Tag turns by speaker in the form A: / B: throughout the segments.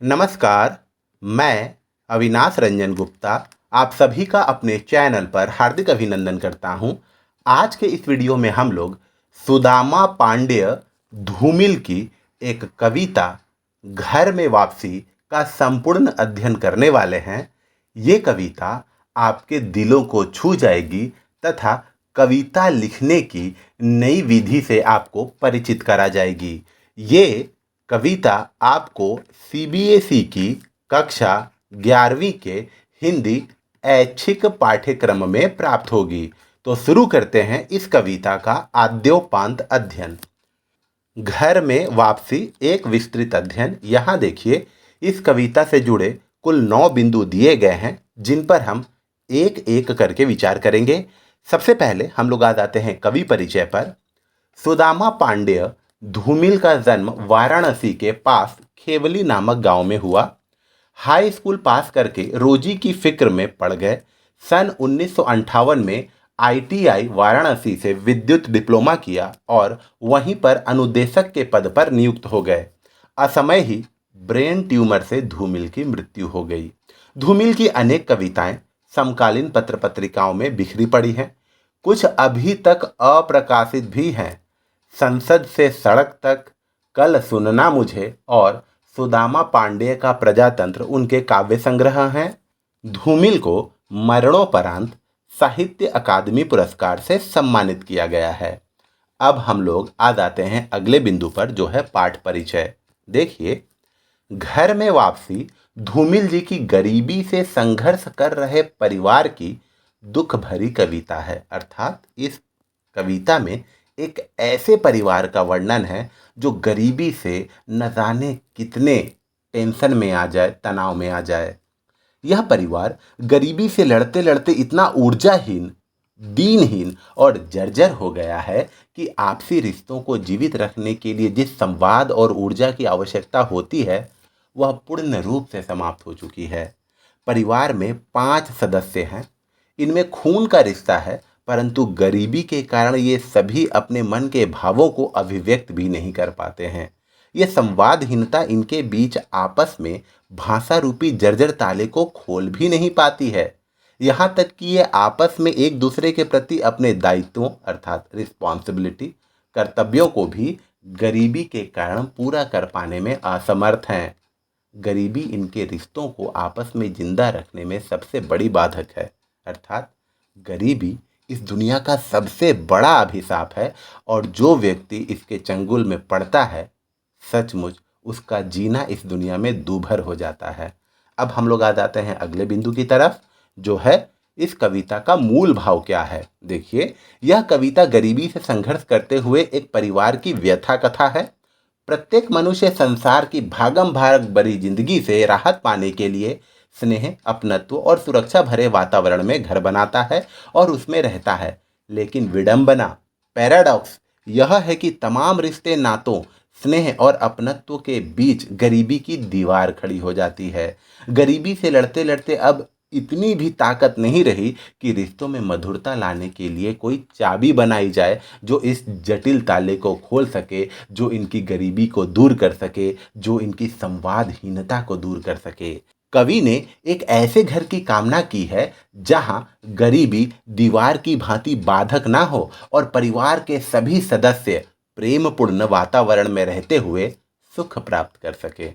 A: नमस्कार, मैं अविनाश रंजन गुप्ता आप सभी का अपने चैनल पर हार्दिक अभिनंदन करता हूं। आज के इस वीडियो में हम लोग सुदामा पांडेय धूमिल की एक कविता घर में वापसी का संपूर्ण अध्ययन करने वाले हैं। ये कविता आपके दिलों को छू जाएगी तथा कविता लिखने की नई विधि से आपको परिचित करा जाएगी। ये कविता आपको सीबीएसई की कक्षा 11वीं के हिंदी ऐच्छिक पाठ्यक्रम में प्राप्त होगी। तो शुरू करते हैं इस कविता का आद्योपांत अध्ययन। घर में वापसी एक विस्तृत अध्ययन। यहाँ देखिए, इस कविता से जुड़े कुल 9 बिंदु दिए गए हैं जिन पर हम एक एक करके विचार करेंगे। सबसे पहले हम लोग आ जाते हैं कवि परिचय पर। सुदामा पांडेय धूमिल का जन्म वाराणसी के पास खेवली नामक गांव में हुआ। हाई स्कूल पास करके रोजी की फिक्र में पड़ गए। सन 1958 में आईटीआई वाराणसी से विद्युत डिप्लोमा किया और वहीं पर अनुदेशक के पद पर नियुक्त हो गए। असमय ही ब्रेन ट्यूमर से धूमिल की मृत्यु हो गई। धूमिल की अनेक कविताएं समकालीन पत्र पत्रिकाओं में बिखरी पड़ी हैं। कुछ अभी तक अप्रकाशित भी हैं। संसद से सड़क तक, कल सुनना मुझे और सुदामा पांडेय का प्रजातंत्र उनके काव्य संग्रह हैं। धूमिल को मरणोपरांत साहित्य अकादमी पुरस्कार से सम्मानित किया गया है। अब हम लोग आ जाते हैं अगले बिंदु पर, जो है पाठ परिचय। देखिए, घर में वापसी धूमिल जी की गरीबी से संघर्ष कर रहे परिवार की दुख भरी कविता है। अर्थात इस कविता में एक ऐसे परिवार का वर्णन है जो गरीबी से न जाने कितने टेंशन में आ जाए, तनाव में आ जाए। यह परिवार गरीबी से लड़ते लड़ते इतना ऊर्जाहीन, दीनहीन और जर्जर हो गया है कि आपसी रिश्तों को जीवित रखने के लिए जिस संवाद और ऊर्जा की आवश्यकता होती है वह पूर्ण रूप से समाप्त हो चुकी है। परिवार में 5 सदस्य हैं। इनमें खून का रिश्ता है, परंतु गरीबी के कारण ये सभी अपने मन के भावों को अभिव्यक्त भी नहीं कर पाते हैं। ये संवादहीनता इनके बीच आपस में भाषा रूपी जर्जर ताले को खोल भी नहीं पाती है। यहाँ तक कि ये आपस में एक दूसरे के प्रति अपने दायित्वों अर्थात रिस्पॉन्सिबिलिटी, कर्तव्यों को भी गरीबी के कारण पूरा कर पाने में असमर्थ हैं। गरीबी इनके रिश्तों को आपस में जिंदा रखने में सबसे बड़ी बाधक है। अर्थात गरीबी इस दुनिया का सबसे बड़ा अभिशाप है और जो व्यक्ति इसके चंगुल में पड़ता है सचमुच उसका जीना इस दुनिया में दूभर हो जाता है। अब हम लोग आ जाते हैं अगले बिंदु की तरफ, जो है इस कविता का मूल भाव क्या है। देखिए, यह कविता गरीबी से संघर्ष करते हुए एक परिवार की व्यथा कथा है। प्रत्येक मनुष्य संसार की भागम भाग भरी जिंदगी से राहत पाने के लिए स्नेह, अपनत्व और सुरक्षा भरे वातावरण में घर बनाता है और उसमें रहता है। लेकिन विडंबना, पैराडॉक्स यह है कि तमाम रिश्ते, नातों, स्नेह और अपनत्व के बीच गरीबी की दीवार खड़ी हो जाती है। गरीबी से लड़ते लड़ते अब इतनी भी ताकत नहीं रही कि रिश्तों में मधुरता लाने के लिए कोई चाबी बनाई जाए जो इस जटिल ताले को खोल सके, जो इनकी गरीबी को दूर कर सके, जो इनकी संवादहीनता को दूर कर सके। कवि ने एक ऐसे घर की कामना की है जहां गरीबी दीवार की भांति बाधक ना हो और परिवार के सभी सदस्य प्रेमपूर्ण वातावरण में रहते हुए सुख प्राप्त कर सके।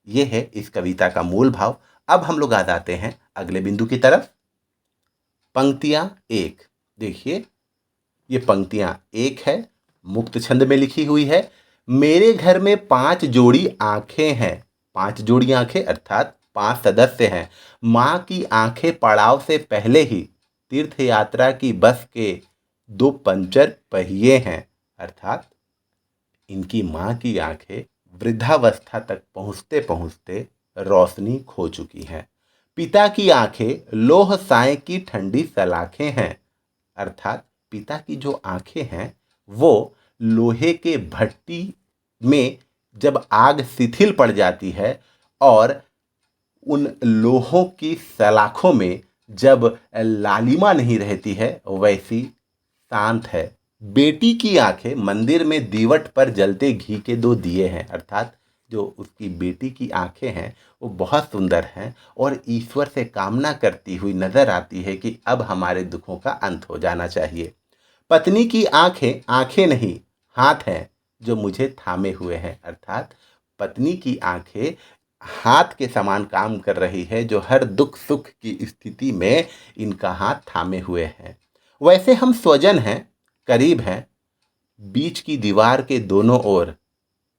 A: ये है इस कविता का मूल भाव। अब हम लोग आ जाते हैं अगले बिंदु की तरफ। पंक्तियां 1। देखिए, ये पंक्तियां 1 है, मुक्त छंद में लिखी हुई है। मेरे घर में 5 जोड़ी आंखें हैं। 5 जोड़ी आंखें अर्थात 5 सदस्य हैं। माँ की आंखें पड़ाव से पहले ही तीर्थ यात्रा की बस के 2 पंचर पहिए हैं। अर्थात इनकी माँ की आंखें वृद्धावस्था तक पहुँचते पहुँचते रोशनी खो चुकी हैं। पिता की आंखें लोह साए की ठंडी सलाखें हैं। अर्थात पिता की जो आंखें हैं वो लोहे के भट्टी में जब आग शिथिल पड़ जाती है और उन लोहों की सलाखों में जब लालिमा नहीं रहती है वैसी शांत है। बेटी की आंखें मंदिर में दीवट पर जलते घी के 2 दिए हैं। अर्थात जो उसकी बेटी की आंखें हैं वो बहुत सुंदर हैं और ईश्वर से कामना करती हुई नजर आती है कि अब हमारे दुखों का अंत हो जाना चाहिए। पत्नी की आंखें आंखें नहीं, हाथ हैं जो मुझे थामे हुए हैं, अर्थात पत्नी की आंखें हाथ के समान काम कर रही है जो हर दुख सुख की स्थिति में इनका हाथ थामे हुए हैं। वैसे हम स्वजन हैं, करीब हैं, बीच की दीवार के दोनों ओर,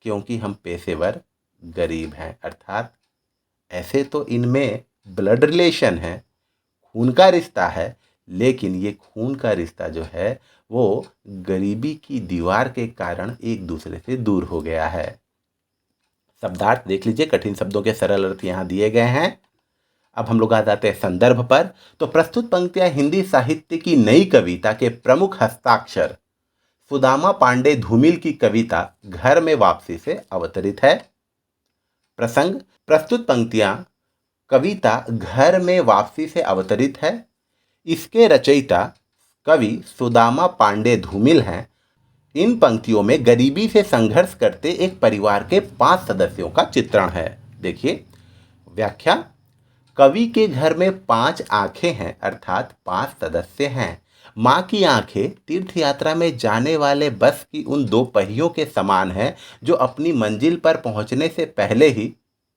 A: क्योंकि हम पेशेवर गरीब हैं, अर्थात ऐसे तो इनमें ब्लड रिलेशन है, खून का रिश्ता है, लेकिन ये खून का रिश्ता जो है वो गरीबी की दीवार के कारण एक दूसरे से दूर हो गया है। शब्दार्थ देख लीजिए, कठिन शब्दों के सरल अर्थ यहाँ दिए गए हैं। अब हम लोग आ जाते हैं संदर्भ पर। तो प्रस्तुत पंक्तियां हिंदी साहित्य की नई कविता के प्रमुख हस्ताक्षर सुदामा पांडे धूमिल की कविता घर में वापसी से अवतरित है। प्रसंग, प्रस्तुत पंक्तियां कविता घर में वापसी से अवतरित है। इसके रचयिता कवि सुदामा पांडे धूमिल हैं। इन पंक्तियों में गरीबी से संघर्ष करते एक परिवार के 5 सदस्यों का चित्रण है। देखिए व्याख्या, कवि के घर में 5 आंखें हैं, अर्थात 5 सदस्य हैं। माँ की आंखें तीर्थ यात्रा में जाने वाले बस की उन 2 पहियों के समान हैं जो अपनी मंजिल पर पहुंचने से पहले ही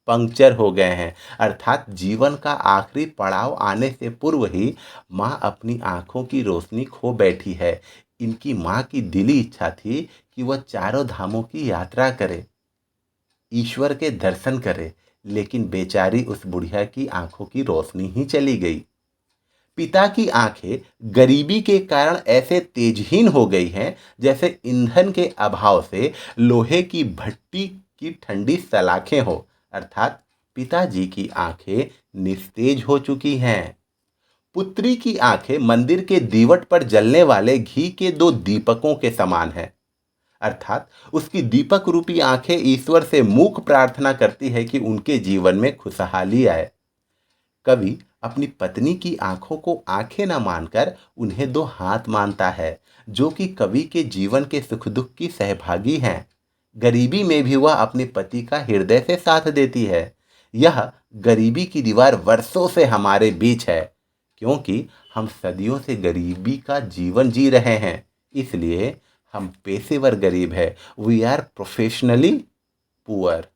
A: पंक्चर हो गए हैं, अर्थात जीवन का आखिरी पड़ाव आने से पूर्व ही माँ अपनी आंखों की रोशनी खो बैठी है। इनकी माँ की दिली इच्छा थी कि वह चारों धामों की यात्रा करे, ईश्वर के दर्शन करे, लेकिन बेचारी उस बुढ़िया की आंखों की रोशनी ही चली गई। पिता की आंखें गरीबी के कारण ऐसे तेजहीन हो गई हैं जैसे ईंधन के अभाव से लोहे की भट्टी की ठंडी सलाखें हो, अर्थात पिताजी की आंखें निस्तेज हो चुकी हैं। पुत्री की आंखें मंदिर के दीवट पर जलने वाले घी के 2 दीपकों के समान हैं, अर्थात उसकी दीपक रूपी आंखें ईश्वर से मूक प्रार्थना करती है कि उनके जीवन में खुशहाली आए। कवि अपनी पत्नी की आंखों को आंखें न मानकर उन्हें 2 हाथ मानता है, जो कि कवि के जीवन के सुख दुख की सहभागी हैं। गरीबी में भी वह अपने पति का हृदय से साथ देती है। यह गरीबी की दीवार वर्षों से हमारे बीच है, क्योंकि हम सदियों से गरीबी का जीवन जी रहे हैं, इसलिए हम पेशेवर गरीब है। We are professionally poor.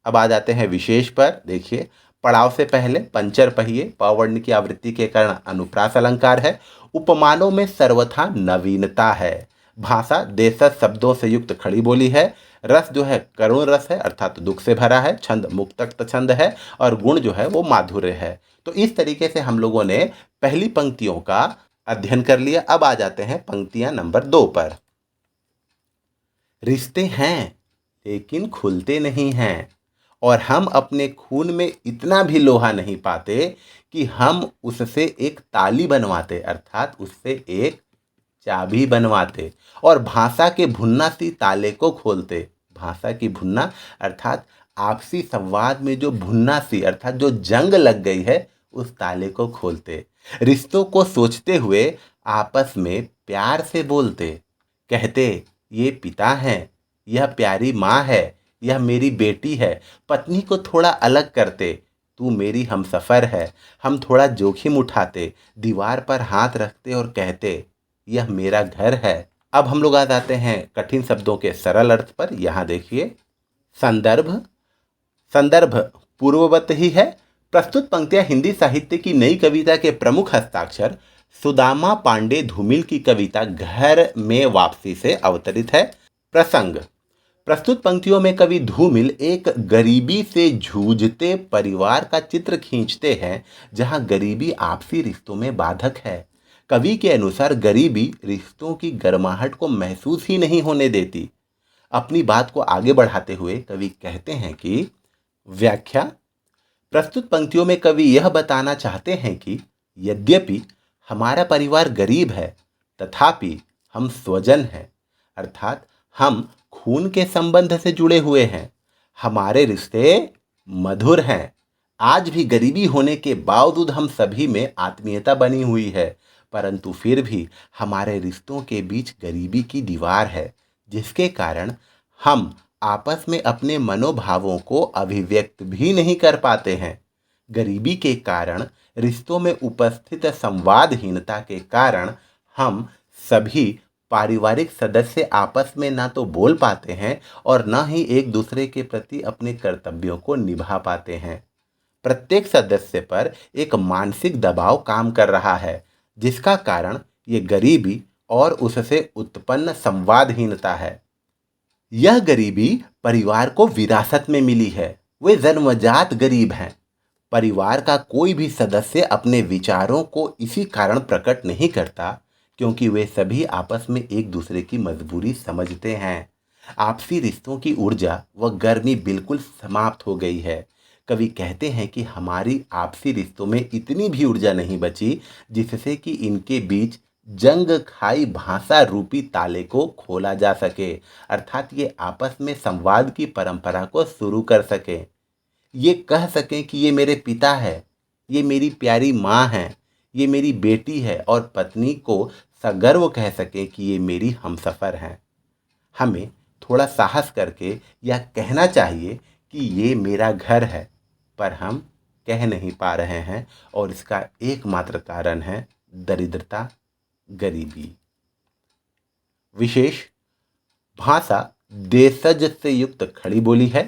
A: अब आ जाते हैं विशेष पर। देखिए, पड़ाव से पहले पंचर पहिए पवर्ण की आवृत्ति के कारण अनुप्रास अलंकार है। उपमानों में सर्वथा नवीनता है। भाषा देशज शब्दों से युक्त खड़ी बोली है। रस जो है करुण रस है, अर्थात दुख से भरा है। छंद मुक्तक छंद है और गुण जो है वो माधुर्य है। तो इस तरीके से हम लोगों ने पहली पंक्तियों का अध्ययन कर लिया। अब आ जाते हैं पंक्तियां नंबर 2 पर। रिश्ते हैं लेकिन खुलते नहीं हैं, और हम अपने खून में इतना भी लोहा नहीं पाते कि हम उससे एक ताली बनवाते, अर्थात उससे एक चाबी बनवाते और भाषा के भुन्ना सी ताले को खोलते। भाषा की भुन्ना अर्थात आपसी संवाद में जो भुन्ना सी अर्थात जो जंग लग गई है उस ताले को खोलते। रिश्तों को सोचते हुए आपस में प्यार से बोलते, कहते ये पिता हैं, यह प्यारी माँ है, यह मेरी बेटी है। पत्नी को थोड़ा अलग करते, तू मेरी हमसफ़र है। हम थोड़ा जोखिम उठाते, दीवार पर हाथ रखते और कहते यह मेरा घर है। अब हम लोग आ जाते हैं कठिन शब्दों के सरल अर्थ पर। यहाँ देखिए, संदर्भ, संदर्भ पूर्ववत ही है। प्रस्तुत पंक्तियां हिंदी साहित्य की नई कविता के प्रमुख हस्ताक्षर सुदामा पांडे धूमिल की कविता घर में वापसी से अवतरित है। प्रसंग, प्रस्तुत पंक्तियों में कवि धूमिल एक गरीबी से जूझते परिवार का चित्र खींचते हैं जहां गरीबी आपसी रिश्तों में बाधक है। कवि के अनुसार गरीबी रिश्तों की गर्माहट को महसूस ही नहीं होने देती। अपनी बात को आगे बढ़ाते हुए कवि कहते हैं कि व्याख्या, प्रस्तुत पंक्तियों में कवि यह बताना चाहते हैं कि यद्यपि हमारा परिवार गरीब है, तथापि हम स्वजन हैं, अर्थात हम खून के संबंध से जुड़े हुए हैं। हमारे रिश्ते मधुर हैं। आज भी गरीबी होने के बावजूद हम सभी में आत्मीयता बनी हुई है, परंतु फिर भी हमारे रिश्तों के बीच गरीबी की दीवार है, जिसके कारण हम आपस में अपने मनोभावों को अभिव्यक्त भी नहीं कर पाते हैं। गरीबी के कारण, रिश्तों में उपस्थित संवादहीनता के कारण हम सभी पारिवारिक सदस्य आपस में ना तो बोल पाते हैं और ना ही एक दूसरे के प्रति अपने कर्तव्यों को निभा पाते हैं। प्रत्येक सदस्य पर एक मानसिक दबाव काम कर रहा है, जिसका कारण ये गरीबी और उससे उत्पन्न संवादहीनता है। यह गरीबी परिवार को विरासत में मिली है। वे जन्मजात गरीब हैं। परिवार का कोई भी सदस्य अपने विचारों को इसी कारण प्रकट नहीं करता क्योंकि वे सभी आपस में एक दूसरे की मजबूरी समझते हैं। आपसी रिश्तों की ऊर्जा व गर्मी बिल्कुल समाप्त हो गई है। कवि कहते हैं कि हमारी आपसी रिश्तों में इतनी भी ऊर्जा नहीं बची जिससे कि इनके बीच जंग खाई भाषा रूपी ताले को खोला जा सके, अर्थात ये आपस में संवाद की परंपरा को शुरू कर सके। ये कह सकें कि ये मेरे पिता है, ये मेरी प्यारी माँ है, ये मेरी बेटी है, और पत्नी को सगर्व कह सकें कि ये मेरी हमसफ़र हैं। हमें थोड़ा साहस करके यह कहना चाहिए कि ये मेरा घर है, पर हम कह नहीं पा रहे हैं और इसका एकमात्र कारण है दरिद्रता, गरीबी। विशेष भाषा देशज से युक्त खड़ी बोली है,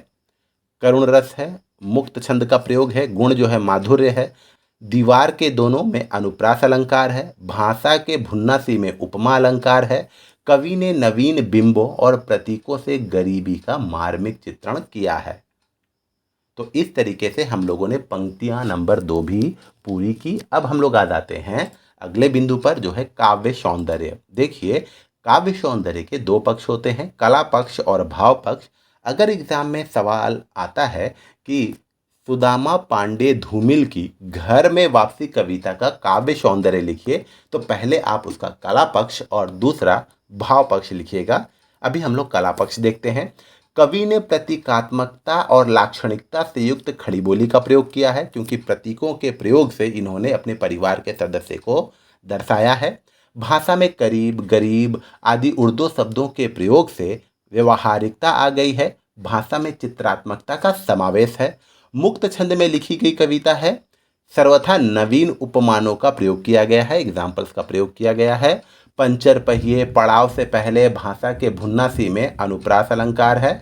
A: करुण रस है, मुक्त छंद का प्रयोग है, गुण जो है माधुर्य है, दीवार के दोनों में अनुप्रास अलंकार है, भाषा के भुन्नासी में उपमा अलंकार है। कवि ने नवीन बिंबों और प्रतीकों से गरीबी का मार्मिक चित्रण किया है। तो इस तरीके से हम लोगों ने पंक्तियां नंबर 2 भी पूरी की। अब हम लोग आ जाते हैं अगले बिंदु पर, जो है काव्य सौंदर्य। देखिए, काव्य सौंदर्य के दो पक्ष होते हैं, कला पक्ष और भाव पक्ष। अगर एग्जाम में सवाल आता है कि सुदामा पांडे धूमिल की घर में वापसी कविता का काव्य सौंदर्य लिखिए, तो पहले आप उसका कला पक्ष और दूसरा भाव पक्ष लिखिएगा। अभी हम लोग कला पक्ष देखते हैं। कवि ने प्रतीकात्मकता और लाक्षणिकता से युक्त खड़ी बोली का प्रयोग किया है, क्योंकि प्रतीकों के प्रयोग से इन्होंने अपने परिवार के सदस्य को दर्शाया है। भाषा में करीब, गरीब आदि उर्दू शब्दों के प्रयोग से व्यवहारिकता आ गई है। भाषा में चित्रात्मकता का समावेश है। मुक्त छंद में लिखी गई कविता है। सर्वथा नवीन उपमानों का प्रयोग किया गया है, एग्जाम्पल्स का प्रयोग किया गया है। पंचर पहिए पड़ाव से पहले भाषा के भुन्नासी में अनुप्रास अलंकार है।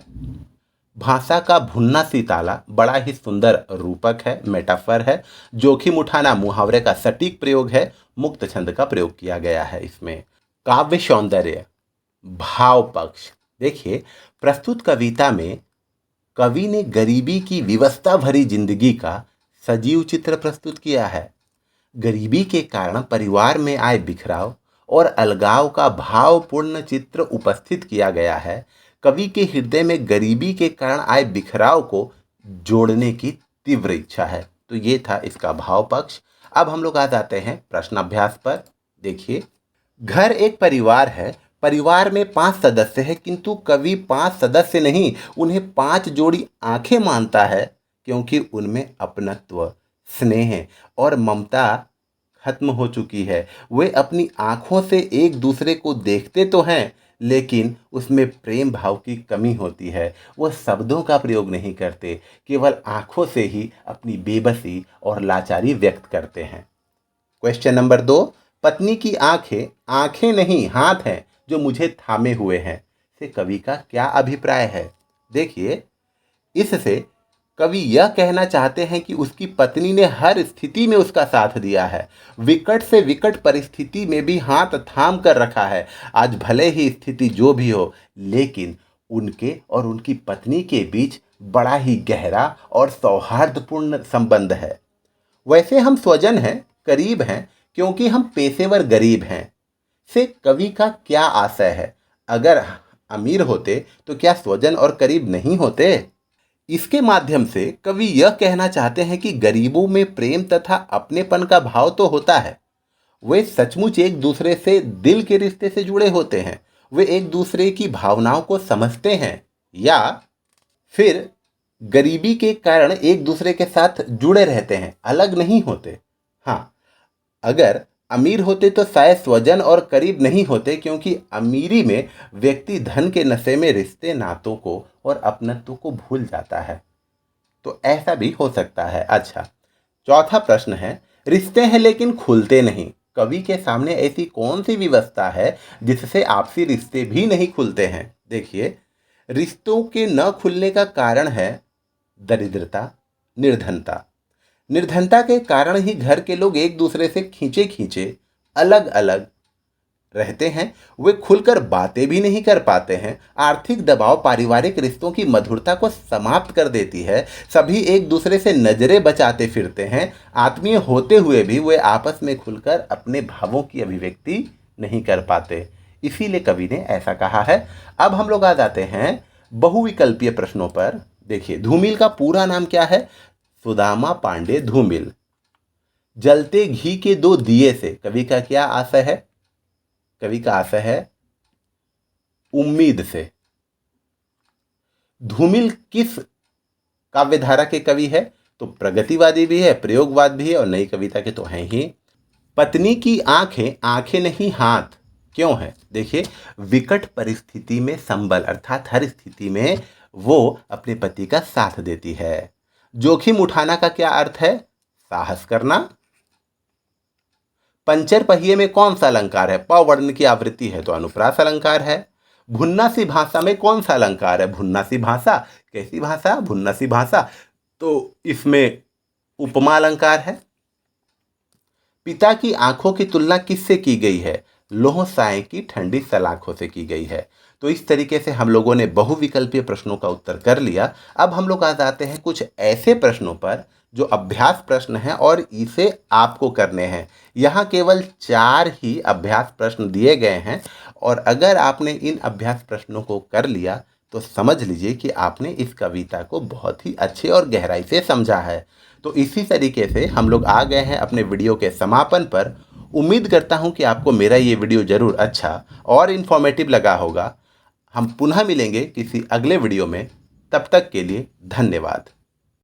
A: भाषा का भुन्नासी ताला बड़ा ही सुंदर रूपक है, मेटाफर है। जोखिम उठाना मुहावरे का सटीक प्रयोग है। मुक्त छंद का प्रयोग किया गया है इसमें। काव्य सौंदर्य, भाव पक्ष। देखिए, प्रस्तुत कविता में कवि ने गरीबी की विवशता भरी जिंदगी का सजीव चित्र प्रस्तुत किया है। गरीबी के कारण परिवार में आए बिखराव और अलगाव का भावपूर्ण चित्र उपस्थित किया गया है। कवि के हृदय में गरीबी के कारण आए बिखराव को जोड़ने की तीव्र इच्छा है। तो ये था इसका भाव पक्ष। अब हम लोग आ जाते हैं प्रश्न अभ्यास पर। देखिए, घर एक परिवार है। परिवार में 5 सदस्य हैं, किंतु कवि 5 सदस्य नहीं, उन्हें 5 जोड़ी आंखें मानता है, क्योंकि उनमें अपनत्व, स्नेह और ममता खत्म हो चुकी है। वे अपनी आंखों से एक दूसरे को देखते तो हैं, लेकिन उसमें प्रेम भाव की कमी होती है। वो शब्दों का प्रयोग नहीं करते, केवल आंखों से ही अपनी बेबसी और लाचारी व्यक्त करते हैं। क्वेश्चन नंबर 2, पत्नी की आंखें आंखें नहीं हाथ हैं जो मुझे थामे हुए हैं, से कवि का क्या अभिप्राय है? देखिए, इससे कवि यह कहना चाहते हैं कि उसकी पत्नी ने हर स्थिति में उसका साथ दिया है। विकट से विकट परिस्थिति में भी हाथ थाम कर रखा है। आज भले ही स्थिति जो भी हो, लेकिन उनके और उनकी पत्नी के बीच बड़ा ही गहरा और सौहार्दपूर्ण संबंध है। वैसे हम स्वजन हैं, करीब हैं, क्योंकि हम पेशेवर गरीब हैं, से कवि का क्या आशय है? अगर अमीर होते तो क्या स्वजन और करीब नहीं होते? इसके माध्यम से कवि यह कहना चाहते हैं कि गरीबों में प्रेम तथा अपनेपन का भाव तो होता है। वे सचमुच एक दूसरे से दिल के रिश्ते से जुड़े होते हैं। वे एक दूसरे की भावनाओं को समझते हैं, या फिर गरीबी के कारण एक दूसरे के साथ जुड़े रहते हैं, अलग नहीं होते। हाँ, अगर अमीर होते तो शायद स्वजन और करीब नहीं होते, क्योंकि अमीरी में व्यक्ति धन के नशे में रिश्ते नातों को और अपनत्व को भूल जाता है। तो ऐसा भी हो सकता है। अच्छा, चौथा प्रश्न है, रिश्ते हैं लेकिन खुलते नहीं। कवि के सामने ऐसी कौन सी व्यवस्था है जिससे आपसी रिश्ते भी नहीं खुलते हैं? देखिए, रिश्तों के न खुलने का कारण है दरिद्रता, निर्धनता। निर्धनता के कारण ही घर के लोग एक दूसरे से खींचे खींचे अलग अलग रहते हैं। वे खुलकर बातें भी नहीं कर पाते हैं। आर्थिक दबाव पारिवारिक रिश्तों की मधुरता को समाप्त कर देती है। सभी एक दूसरे से नजरें बचाते फिरते हैं। आत्मीय होते हुए भी वे आपस में खुलकर अपने भावों की अभिव्यक्ति नहीं कर पाते। इसीलिए कवि ने ऐसा कहा है। अब हम लोग आ जाते हैं बहुविकल्पीय प्रश्नों पर। देखिए, धूमिल का पूरा नाम क्या है? सुदामा पांडे धूमिल। जलते घी के दो दिए से कवि का क्या आशय है? कवि का आशय है उम्मीद से। धूमिल किस काव्यधारा के कवि है? तो प्रगतिवादी भी है, प्रयोगवाद भी है और नई कविता के तो हैं ही। पत्नी की आंखें आंखें नहीं हाथ क्यों है? देखिए, विकट परिस्थिति में संबल अर्थात हर स्थिति में वो अपने पति का साथ देती है। जोखिम उठाना का क्या अर्थ है? साहस करना। पंचर पहिए में कौन सा अलंकार है? प वर्ण की आवृत्ति है तो अनुप्रास अलंकार है। भुन्ना सी भाषा में कौन सा अलंकार है? भुन्ना सी भाषा। कैसी भाषा? भुन्ना सी भाषा, तो इसमें उपमा अलंकार है। पिता की आंखों की तुलना किससे की गई है? लोह साए की ठंडी सलाखों से की गई है। तो इस तरीके से हम लोगों ने बहुविकल्पीय प्रश्नों का उत्तर कर लिया। अब हम लोग आ जाते हैं कुछ ऐसे प्रश्नों पर जो अभ्यास प्रश्न हैं और इसे आपको करने हैं। यहाँ केवल 4 ही अभ्यास प्रश्न दिए गए हैं और अगर आपने इन अभ्यास प्रश्नों को कर लिया तो समझ लीजिए कि आपने इस कविता को बहुत ही अच्छे और गहराई से समझा है। तो इसी तरीके से हम लोग आ गए हैं अपने वीडियो के समापन पर। उम्मीद करता हूं कि आपको मेरा ये वीडियो ज़रूर अच्छा और इन्फॉर्मेटिव लगा होगा। हम पुनः मिलेंगे किसी अगले वीडियो में। तब तक के लिए धन्यवाद।